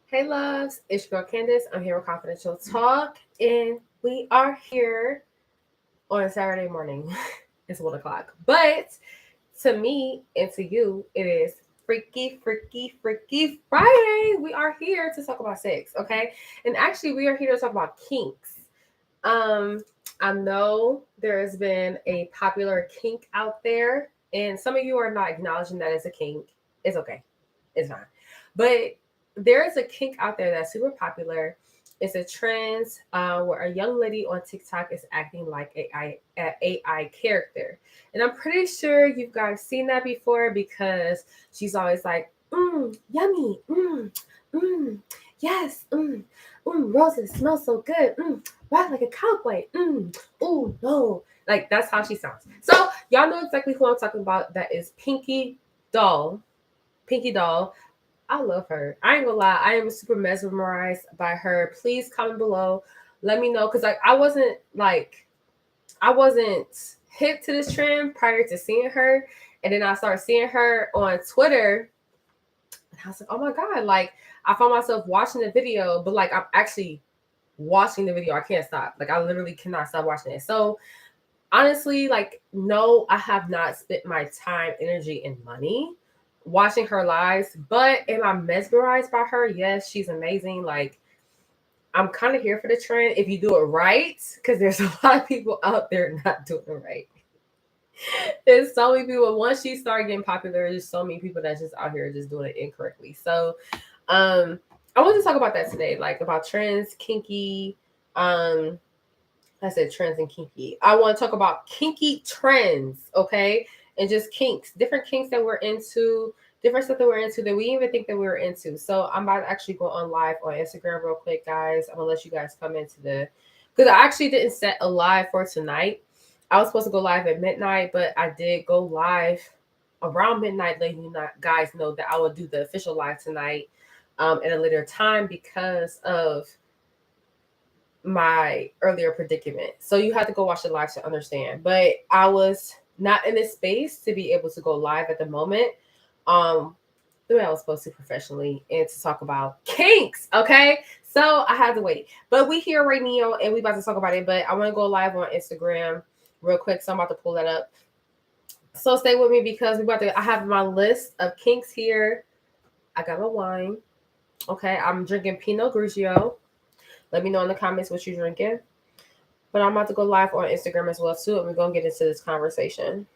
Hey loves, it's your girl Candace. I'm here with Confidential Talk, and we are here on a Saturday morning. It's 1 o'clock. But to me and to you, it is freaky Friday. We are here to talk about sex, okay? And actually we are here to talk about kinks. Um, I know there has been a popular kink out there, and some of you are not acknowledging that it's a kink. It's okay. It's fine. But there is a kink out there that's super popular. It's a trend where a young lady on TikTok is acting like AI character. And I'm pretty sure you guys seen that before because she's always like, yummy, yes, roses smell so good, ride like a cowboy, ooh, no. Like, that's how she sounds. So, y'all know exactly who I'm talking about. That is Doll. PinkyDoll. I love her. I ain't gonna lie. I am super mesmerized by her. Please comment below. Let me know. Cause I wasn't hip to this trend prior to seeing her. And then I started seeing her on Twitter. And I was like, oh my God. Like, I found myself watching the video, but like I'm actually watching the video. I can't stop. Like, I literally cannot stop watching it. So honestly, like, no, I have not spent my time, energy, and money watching her lives, but am I mesmerized by her? Yes, she's amazing. Like, I'm kind of here for the trend if you do it right, because there's a lot of people out there not doing it right. There's so many people. Once she started getting popular, there's so many people that's just out here just doing it incorrectly. So, I want to talk about that today, like about trends, kinky, um, I said trends and kinky. I want to talk about kinky trends, okay? And just kinks, different kinks that we're into, different stuff that we're into that we didn't even think that we were into. So I'm about to actually go on live on Instagram real quick, guys. I'm gonna let you guys come into because I actually didn't set a live for tonight. I was supposed to go live at midnight, but I did go live around midnight, letting you guys know that I will do the official live tonight at a later time because of my earlier predicament. So you have to go watch the live to understand. But I was not in this space to be able to go live at the moment. Um, the way I was supposed to professionally and to talk about kinks. Okay. So I had to wait. But we here right now and we about to talk about it. But I want to go live on Instagram real quick. So I'm about to pull that up. So stay with me because I have my list of kinks here. I got my wine. Okay. I'm drinking Pinot Grigio. Let me know in the comments what you're drinking. But I'm about to go live on Instagram as well too, and we're gonna get into this conversation.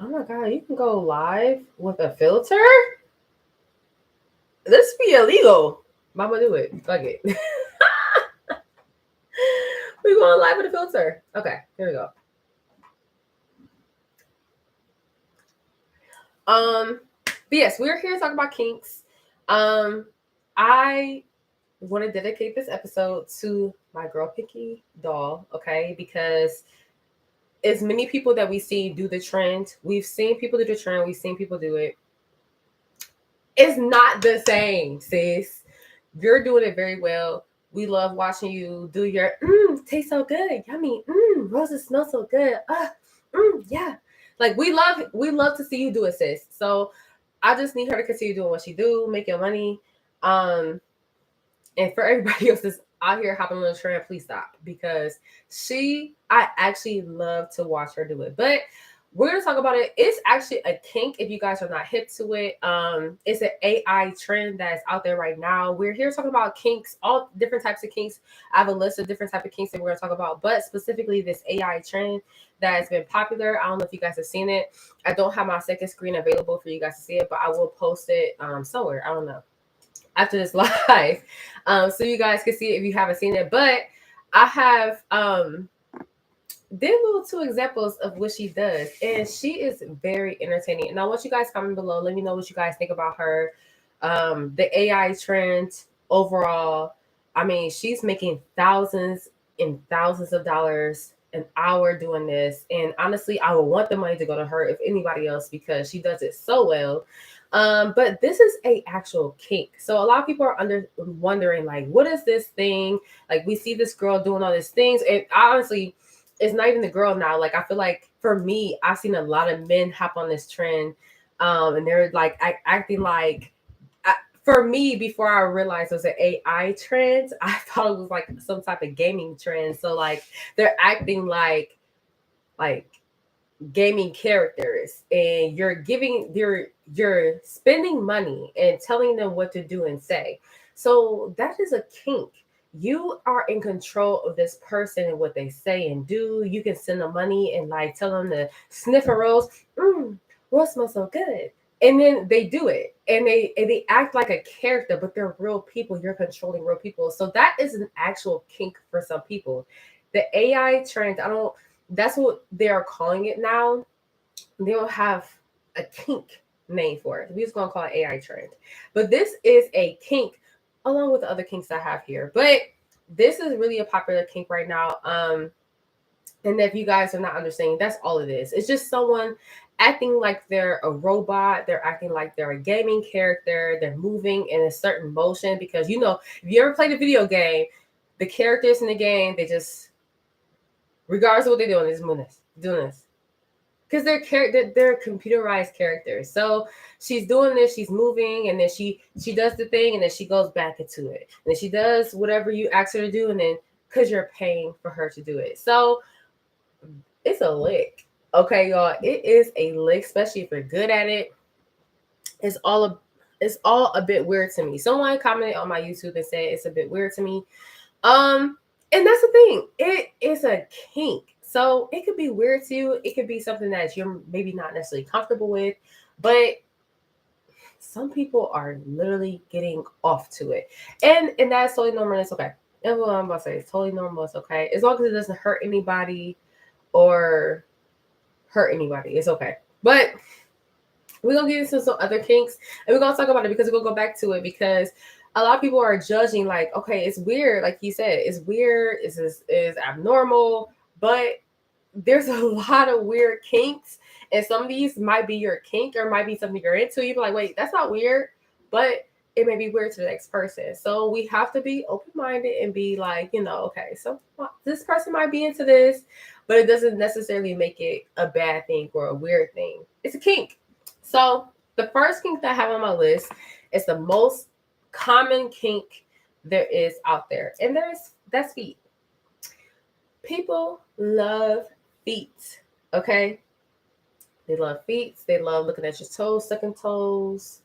Oh my God, you can go live with a filter? This be illegal. Mama do it. Fuck it. We're going live with a filter. Okay, here we go. But yes, we're here to talk about kinks. I want to dedicate this episode to my girl PinkyDoll, okay? Because as many people that we see do the trend, we've seen people do the trend, we've seen people do it. It's not the same, sis. You're doing it very well. We love watching you do your tastes so good, yummy. Roses smell so good. Yeah. Like we love to see you do it, sis. So I just need her to continue doing what she do, making money. And for everybody else that's out here hopping on the trend, please stop because I actually love to watch her do it. But we're gonna talk about it. It's actually a kink if you guys are not hip to it. It's an AI trend that's out there right now. We're here talking about kinks, all different types of kinks. I have a list of different types of kinks that we're gonna talk about, but specifically this AI trend that has been popular. I don't know if you guys have seen it. I don't have my second screen available for you guys to see it, but I will post it somewhere. I don't know after this live, so you guys can see it if you haven't seen it. But I have did little two examples of what she does, and she is very entertaining. And I want you guys comment below. Let me know what you guys think about her. The AI trend overall. I mean, she's making thousands and thousands of dollars an hour doing this. And honestly, I would want the money to go to her if anybody else because she does it so well. But this is a actual kink. So a lot of people are wondering, like, what is this thing? Like, we see this girl doing all these things, and honestly, it's not even the girl now. Like, I feel like for me, I've seen a lot of men hop on this trend, and they're like acting like for me, before I realized it was an AI trend, I thought it was like some type of gaming trend. So like they're acting like gaming characters, and you're spending money and telling them what to do and say. So that is a kink. You are in control of this person and what they say and do. You can send them money and like tell them to sniff a rose. Rose smells so good. And then they do it, and they act like a character, but they're real people. You're controlling real people. So that is an actual kink for some people. The AI trend, I don't, that's what they are calling it now. They don't have a kink name for it. We're just gonna call it AI trend. But this is a kink along with the other kinks I have here. But this is really a popular kink right now. And if you guys are not understanding, that's all it is. It's just someone acting like they're a robot. They're acting like they're a gaming character. They're moving in a certain motion because if you ever played a video game, the characters in the game, they just, regardless of what they're doing, they're just doing this. Because they're computerized characters. So she's doing this, she's moving, and then she does the thing, and then she goes back into it. And then she does whatever you ask her to do, and then because you're paying for her to do it. So it's a lick. Okay, y'all. It is a lick, especially if you're good at it. It's all a bit weird to me. Someone commented on my YouTube and said it's a bit weird to me. And that's the thing. It is a kink. So it could be weird to you. It could be something that you're maybe not necessarily comfortable with, but some people are literally getting off to it. And that's totally normal. It's okay. And what I'm about to say, it's totally normal. It's okay. As long as it doesn't hurt anybody or hurt anybody, it's okay. But we're going to get into some other kinks, and we're going to talk about it because we're going to go back to it because a lot of people are judging like, okay, it's weird. Like you said, it's weird. Is abnormal, but there's a lot of weird kinks, and some of these might be your kink or might be something you're into. You'd be like, wait, that's not weird, but it may be weird to the next person. So we have to be open-minded and be like, okay, so this person might be into this, but it doesn't necessarily make it a bad thing or a weird thing. It's a kink. So the first kink that I have on my list is the most common kink there is out there, and that's feet. People love feet. Okay, they love feet. They love looking at your toes, sucking toes.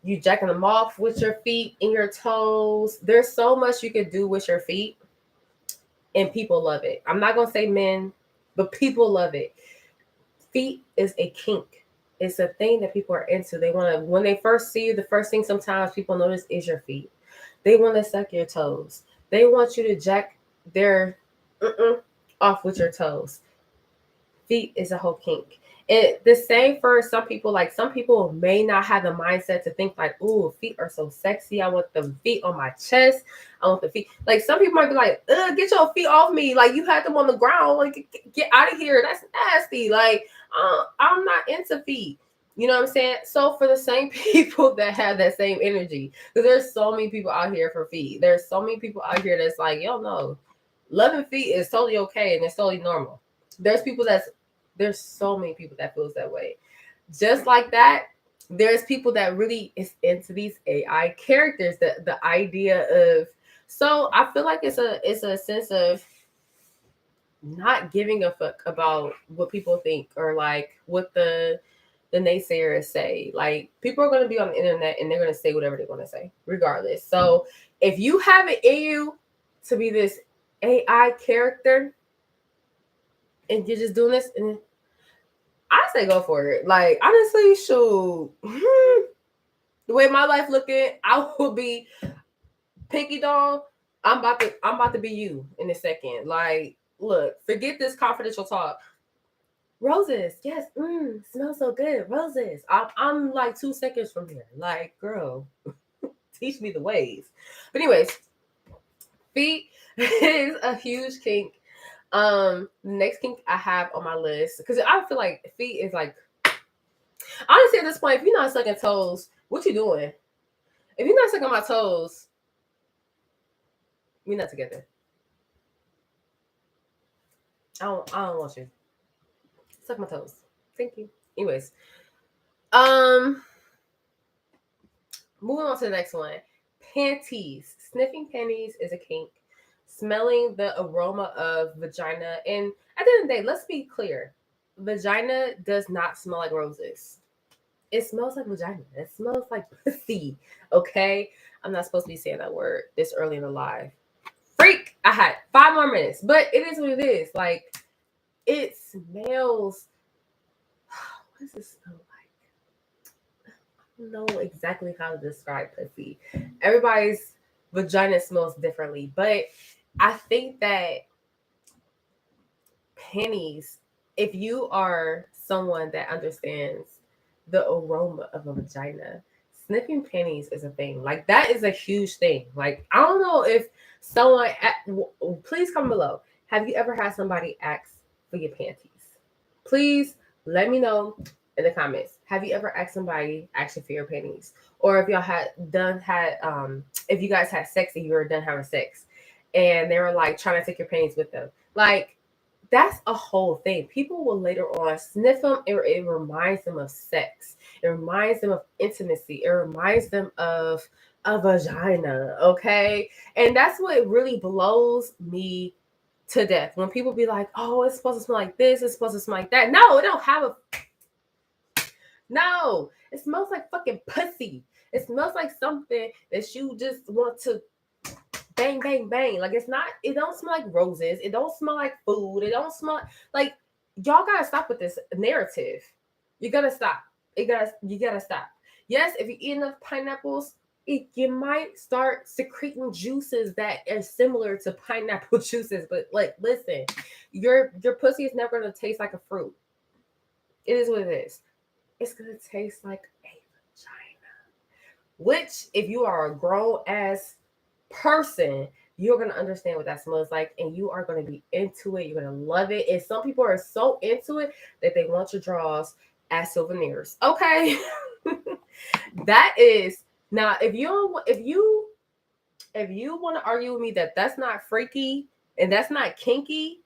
You jacking them off with your feet and your toes. There's so much you can do with your feet, and people love it. I'm not gonna say men, but people love it. Feet is a kink. It's a thing that people are into. They want to, when they first see you, the first thing sometimes people notice is your feet. They want to suck your toes. They want you to jack their off with your toes. Feet is a whole kink. And the same for some people. Like some people may not have the mindset to think like, "Ooh, feet are so sexy. I want the feet on my chest. I want the feet." Like some people might be like, "Get your feet off me! Like you had them on the ground. Like get out of here. That's nasty. Like I'm not into feet." You know what I'm saying? So for the same people that have that same energy, because there's so many people out here for feet. There's so many people out here that's like, yo, no, loving feet is totally okay and it's totally normal. There's so many people that feels that way. Just like that, there's people that really is into these AI characters. The idea of, so I feel like it's a sense of not giving a fuck about what people think or like what the naysayers say. Like people are going to be on the internet and they're going to say whatever they want to say, regardless. So if you have it in you to be this AI character and you're just doing this, and I say go for it. Like honestly, shoot. The way my life looking, I will be PinkyDoll. I'm about to be you in a second. Like, look, forget this confidential talk. Roses, yes, smells so good. Roses. I'm like 2 seconds from here. Like, girl, teach me the ways. But anyways, feet is a huge kink. Next kink I have on my list, because I feel like feet is like, honestly at this point, if you're not sucking toes, what you doing? If you're not sucking my toes, we're not together. I don't want you. Suck my toes. Thank you. Anyways. Moving on to the next one. Panties. Sniffing panties is a kink. Smelling the aroma of vagina. And at the end of the day, let's be clear. Vagina does not smell like roses. It smells like vagina. It smells like pussy. Okay? I'm not supposed to be saying that word this early in the live. Freak! I had 5 more minutes. But it is what it is. Like, it smells. What does it smell like? I don't know exactly how to describe pussy. Everybody's vagina smells differently. But I think that pennies, if you are someone that understands the aroma of a vagina, sniffing pennies is a thing. Like, that is a huge thing. Like, I don't know if someone, please comment below. Have you ever had somebody ask for your panties? Please let me know in the comments. Have you ever asked somebody actually for your panties? Or if y'all if you guys had sex and you were done having sex and they were like trying to take your panties with them. Like, that's a whole thing. People will later on sniff them. It reminds them of sex. It reminds them of intimacy. It reminds them of a vagina. Okay. And that's what really blows me to death. When people be like, oh, it's supposed to smell like this. It's supposed to smell like that. No, it don't have a. No, it smells like fucking pussy. It smells like something that you just want to bang, bang, bang. Like, it don't smell like roses. It don't smell like food. It don't smell like, y'all gotta stop with this narrative. You gotta stop. You gotta stop. Yes, if you eat enough pineapples, you might start secreting juices that are similar to pineapple juices. But like, listen, your pussy is never gonna taste like a fruit. It is what it is. It's gonna taste like a vagina. Which, if you are a grown ass person, you're going to understand what that smells like and you are going to be into it. You're going to love it. And some people are so into it that they want your drawers as souvenirs. Okay. That is now, if you want to argue with me that that's not freaky and that's not kinky,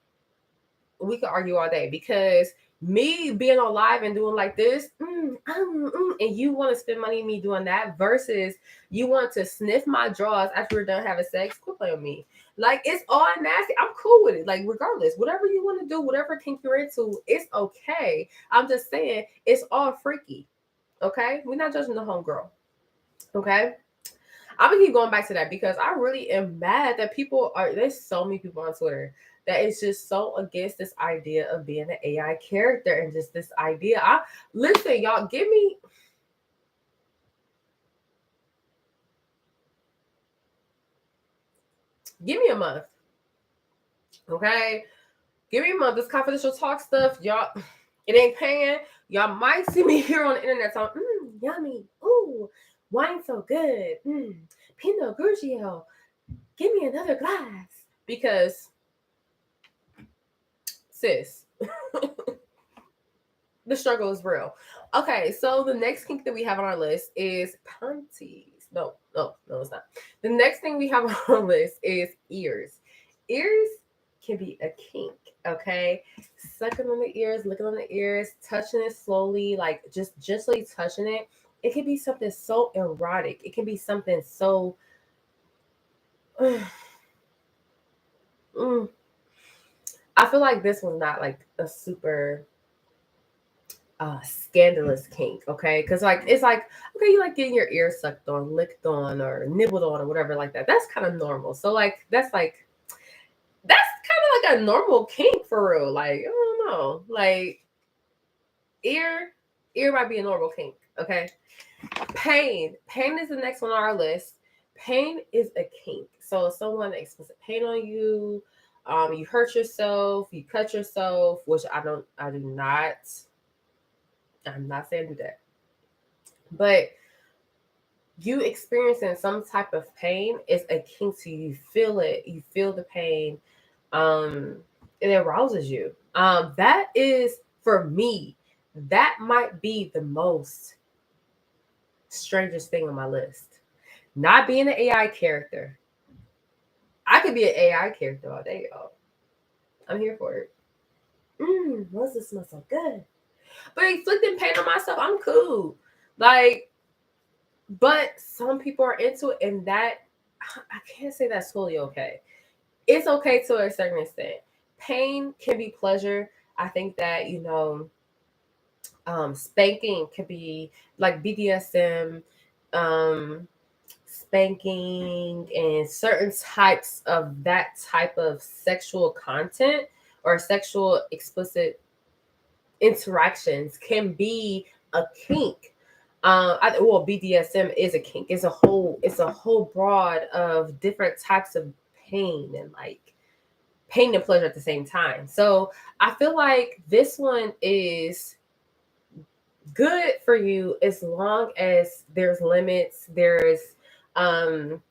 we could argue all day, because me being on live and doing like this, and you want to spend money on me doing that versus you want to sniff my drawers after we're done having sex, quit playing with me. Like, it's all nasty. I'm cool with it. Like, regardless, whatever you want to do, whatever kink you're into, it's okay. I'm just saying it's all freaky. Okay? We're not judging the homegirl. Okay? I'm gonna keep going back to that because I really am mad that there's so many people on Twitter that is just so against this idea of being an AI character and just this idea. Listen, y'all, give me a month. Okay? Give me a month. This confidential talk stuff, y'all, it ain't paying. Y'all might see me here on the internet talking, yummy. Ooh, wine so good. Pinot Grigio. Give me another glass. Because, sis, the struggle is real. Okay, so the next kink that we have on our list is panties. No, it's not. The next thing we have on our list is ears. Ears can be a kink, okay? Sucking on the ears, looking on the ears, touching it slowly, like just gently touching it. It can be something so erotic. It can be something so. I feel like this was not like a super scandalous kink, okay? Because like, it's like, okay, you like getting your ear sucked on, licked on, or nibbled on, or whatever like that. That's kind of normal. So like, that's kind of like a normal kink for real. Like, I don't know, like ear might be a normal kink. Okay, pain is the next one on our list. Pain is a kink. So someone that explicit pain on you, you hurt yourself, you cut yourself, which I'm not saying do that. But you experiencing some type of pain is a kink to you. You feel it. You feel the pain. It arouses you. That is, for me, that might be the most strangest thing on my list. Not being an AI character. I could be an AI character all day, y'all. I'm here for it. Why does this smell so good? But inflicting pain on myself, I'm cool. Like, But some people are into it, and that I can't say that's totally okay. It's okay to a certain extent. Pain can be pleasure. I think that, spanking could be like BDSM, um, spanking, and certain types of that type of sexual content or sexual explicit interactions can be a kink. BDSM is a kink. It's a whole broad of different types of pain and like pain and pleasure at the same time. So I feel like this one is good for you as long as there's limits, there's um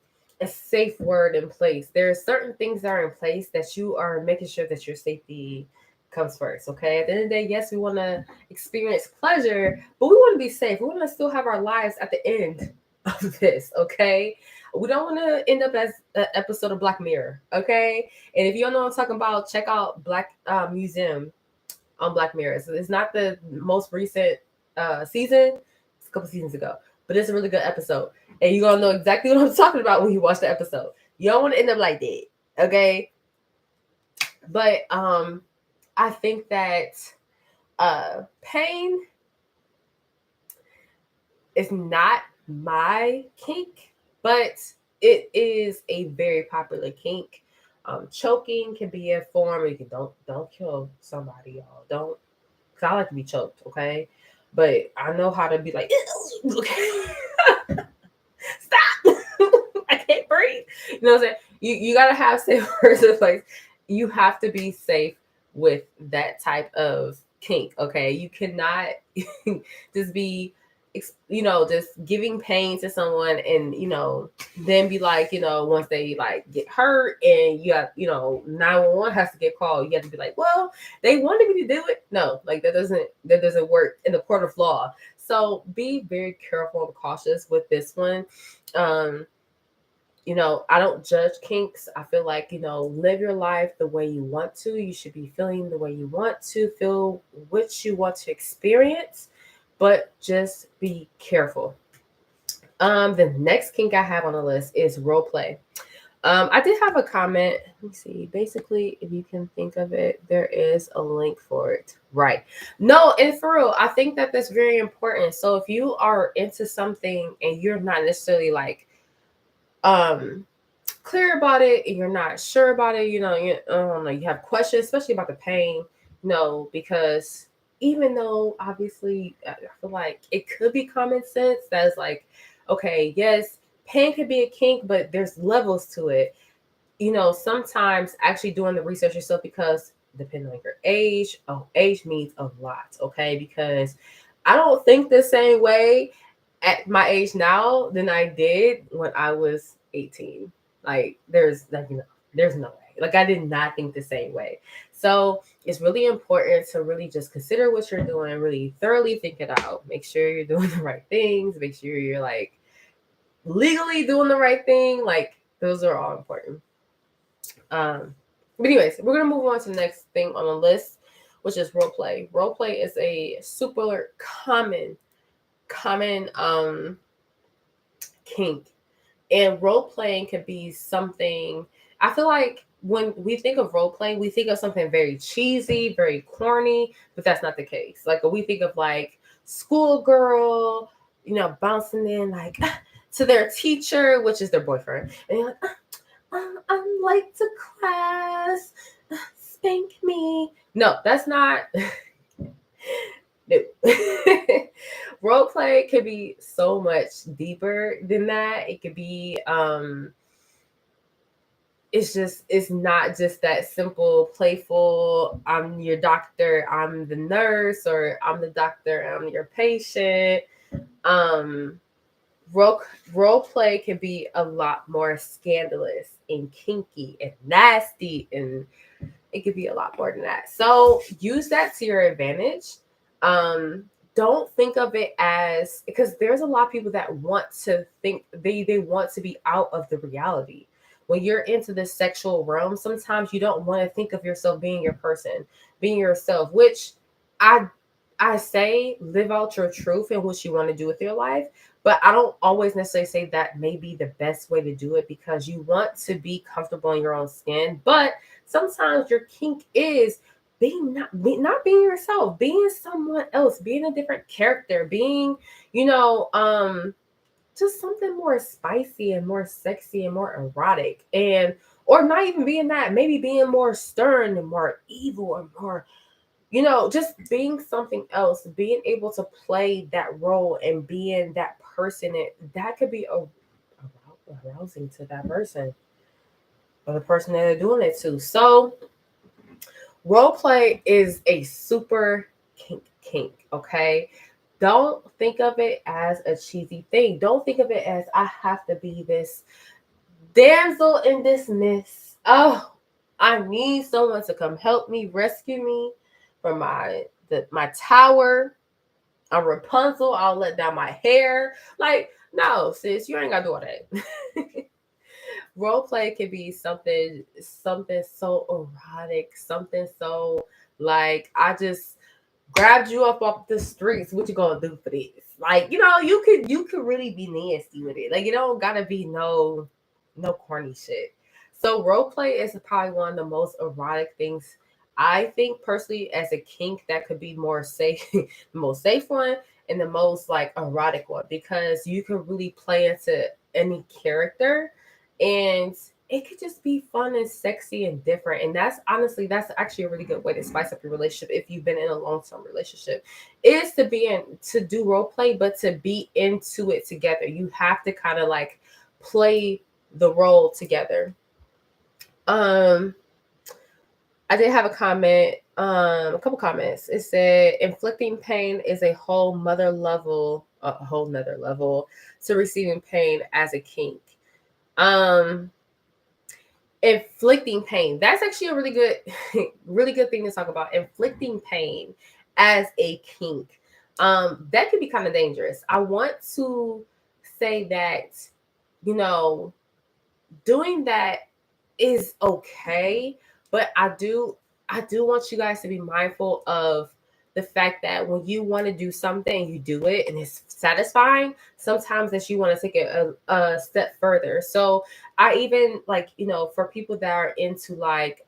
a safe word in place. There's certain things that are in place that you are making sure that your safety comes first. Okay. At the end of the day, yes, we want to experience pleasure, but we want to be safe. We want to still have our lives at the end of this. Okay. We don't want to end up as an episode of Black Mirror. Okay. And if you don't know what I'm talking about, check out Black Museum on Black Mirror. So it's not the most recent season. It's a couple seasons ago, but it's a really good episode, and you're gonna know exactly what I'm talking about when you watch the episode. You don't want to end up like that, okay? But I think that pain is not my kink, but it is a very popular kink. Choking can be a form. You can don't kill somebody, y'all. Don't, because I like to be choked, okay? But I know how to be like, stop, I can't breathe. You know what I'm saying? You gotta have safe words in place. You have to be safe with that type of kink, okay? You cannot just be just giving pain to someone and then be like, once they like get hurt and you have 911 has to get called, you have to be like, well, they wanted me to do it. No, like that doesn't work in the court of law. So be very careful and cautious with this one. um I don't judge kinks. I feel like, live your life the way you want to. You should be feeling the way you want to feel, which you want to experience, but just be careful. The next kink I have on the list is role play. I did have a comment. Let me see. Basically, if you can think of it, there is a link for it. Right. No, and for real, I think that that's very important. So if you are into something and you're not necessarily like um clear about it and you're not sure about it, you have questions, especially about the pain, because even though obviously I feel like it could be common sense that's like, okay, yes, pain could be a kink, but there's levels to it. Sometimes actually doing the research yourself, because depending on your age, age means a lot, okay? Because I don't think the same way at my age now than I did when I was 18. Like there's no way. Like I did not think the same way. So it's really important to really just consider what you're doing, really thoroughly think it out. Make sure you're doing the right things. Make sure you're like legally doing the right thing. Like those are all important. But anyways, we're gonna move on to the next thing on the list, which is role play. Role play is a super common kink. And role playing could be something, I feel like when we think of role playing, we think of something very cheesy, very corny, but that's not the case. Like we think of like schoolgirl, bouncing in like to their teacher, which is their boyfriend. And you're like, I'm late to class. Spank me. No, that's not. No. Role play could be so much deeper than that. It could be it's not just that simple playful, I'm your doctor, I'm the nurse, or I'm the doctor, I'm your patient. um role play can be a lot more scandalous and kinky and nasty, and it could be a lot more than that. So use that to your advantage. Don't think of it as, because there's a lot of people that want to think they want to be out of the reality. When you're into the sexual realm, sometimes you don't want to think of yourself being your person, being yourself, which I I say live out your truth and what you want to do with your life, but I don't always necessarily say that may be the best way to do it because you want to be comfortable in your own skin. But sometimes your kink is not being yourself, being someone else, being a different character, being, you know, just something more spicy and more sexy and more erotic, and or not even being that, maybe being more stern and more evil and more, just being something else, being able to play that role and being that person, that could be arousing to that person or the person that they're doing it to. So role play is a super kink, okay? Don't think of it as a cheesy thing. Don't think of it as I have to be this damsel in this mess. Oh, I need someone to come help me, rescue me from my tower. I'm Rapunzel. I'll let down my hair. Like, no, sis, you ain't gotta do all that. Role play can be something so erotic, something so like I just grabbed you up off the streets. What you gonna do for this? Like, you could really be nasty with it. Like, you don't gotta be no corny shit. So role play is probably one of the most erotic things. I think personally, as a kink, that could be more safe, the most safe one, and the most like erotic one because you can really play into any character, and it could just be fun and sexy and different. And that's actually a really good way to spice up your relationship if you've been in a long-term relationship, is to do role play, but to be into it together. You have to kind of like play the role together. I did have a couple comments. It said inflicting pain is a whole nother level to receiving pain as a kink. Um, Inflicting pain. That's actually a really good, really good thing to talk about. Inflicting pain as a kink. That could be kind of dangerous. I want to say that, you know, doing that is okay, but I do want you guys to be mindful of the fact that when you want to do something, you do it and it's satisfying. Sometimes that you want to take it a step further. So I even like, for people that are into like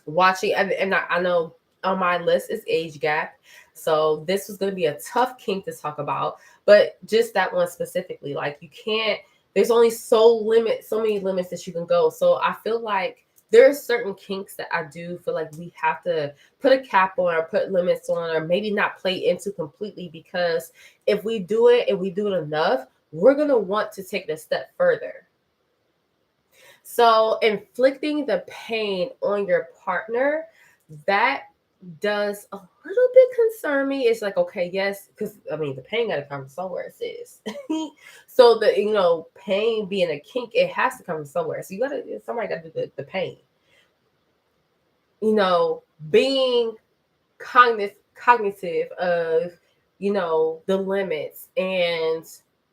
watching, and I know on my list is age gap. So this was going to be a tough kink to talk about, but just that one specifically, like you can't, there's only so many limits that you can go. So I feel like there are certain kinks that I do feel like we have to put a cap on or put limits on, or maybe not play into completely, because if we do it and we do it enough, we're going to want to take it a step further. So inflicting the pain on your partner, that does a little bit concern me. It's like, okay, yes, because I mean the pain gotta come from somewhere, sis. So the pain being a kink, it has to come from somewhere. So somebody gotta do the pain. Being cognitive of, the limits and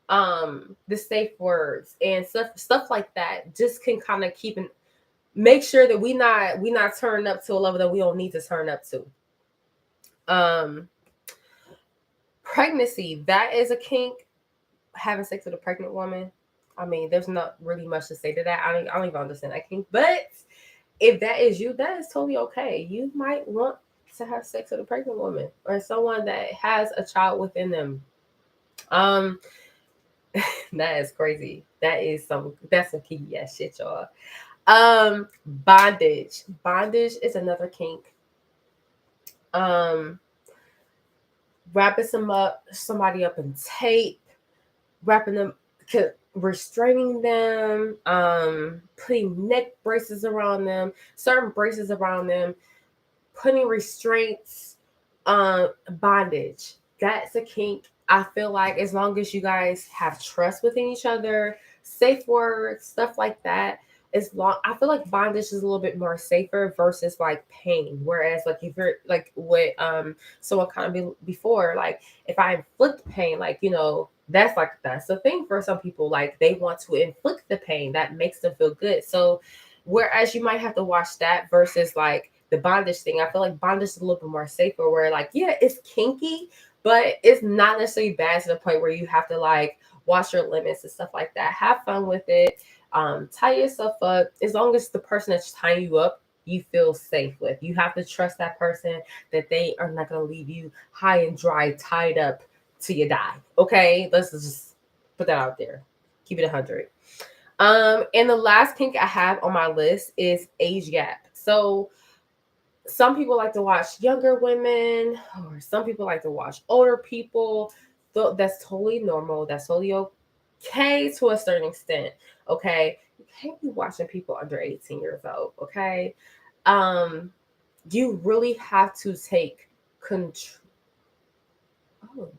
the safe words and stuff like that, just can kind of make sure that we not turning up to a level that we don't need to turn up to. Pregnancy, that is a kink. Having sex with a pregnant woman, I mean, there's not really much to say to that. I don't even understand that kink, but if that is you, that is totally okay. You might want to have sex with a pregnant woman or someone that has a child within them. That is crazy. That's some kinky ass shit, y'all. Bondage. Bondage is another kink. Wrapping somebody up in tape, wrapping them, restraining them, putting neck braces around them, certain braces around them, putting restraints, bondage. That's a kink. I feel like as long as you guys have trust within each other, safe words, stuff like that, I feel like bondage is a little bit more safer versus like pain. Whereas like if you're like what someone kind of before, like if I inflict pain, like that's the thing for some people. Like they want to inflict the pain that makes them feel good. So whereas you might have to watch that versus like the bondage thing. I feel like bondage is a little bit more safer where like, yeah, it's kinky, but it's not necessarily bad to the point where you have to like watch your limits and stuff like that. Have fun with it. Tie yourself up. As long as the person that's tying you up you feel safe with. You have to trust that person that they are not going to leave you high and dry, tied up till you die. Okay, let's just put that out there. Keep it 100. And the last kink I have on my list is age gap. So some people like to watch younger women, or some people like to watch older people. That's totally normal. That's totally okay to a certain extent. Okay, you can't be watching people under 18 years old. Okay, you really have to take control. Oh,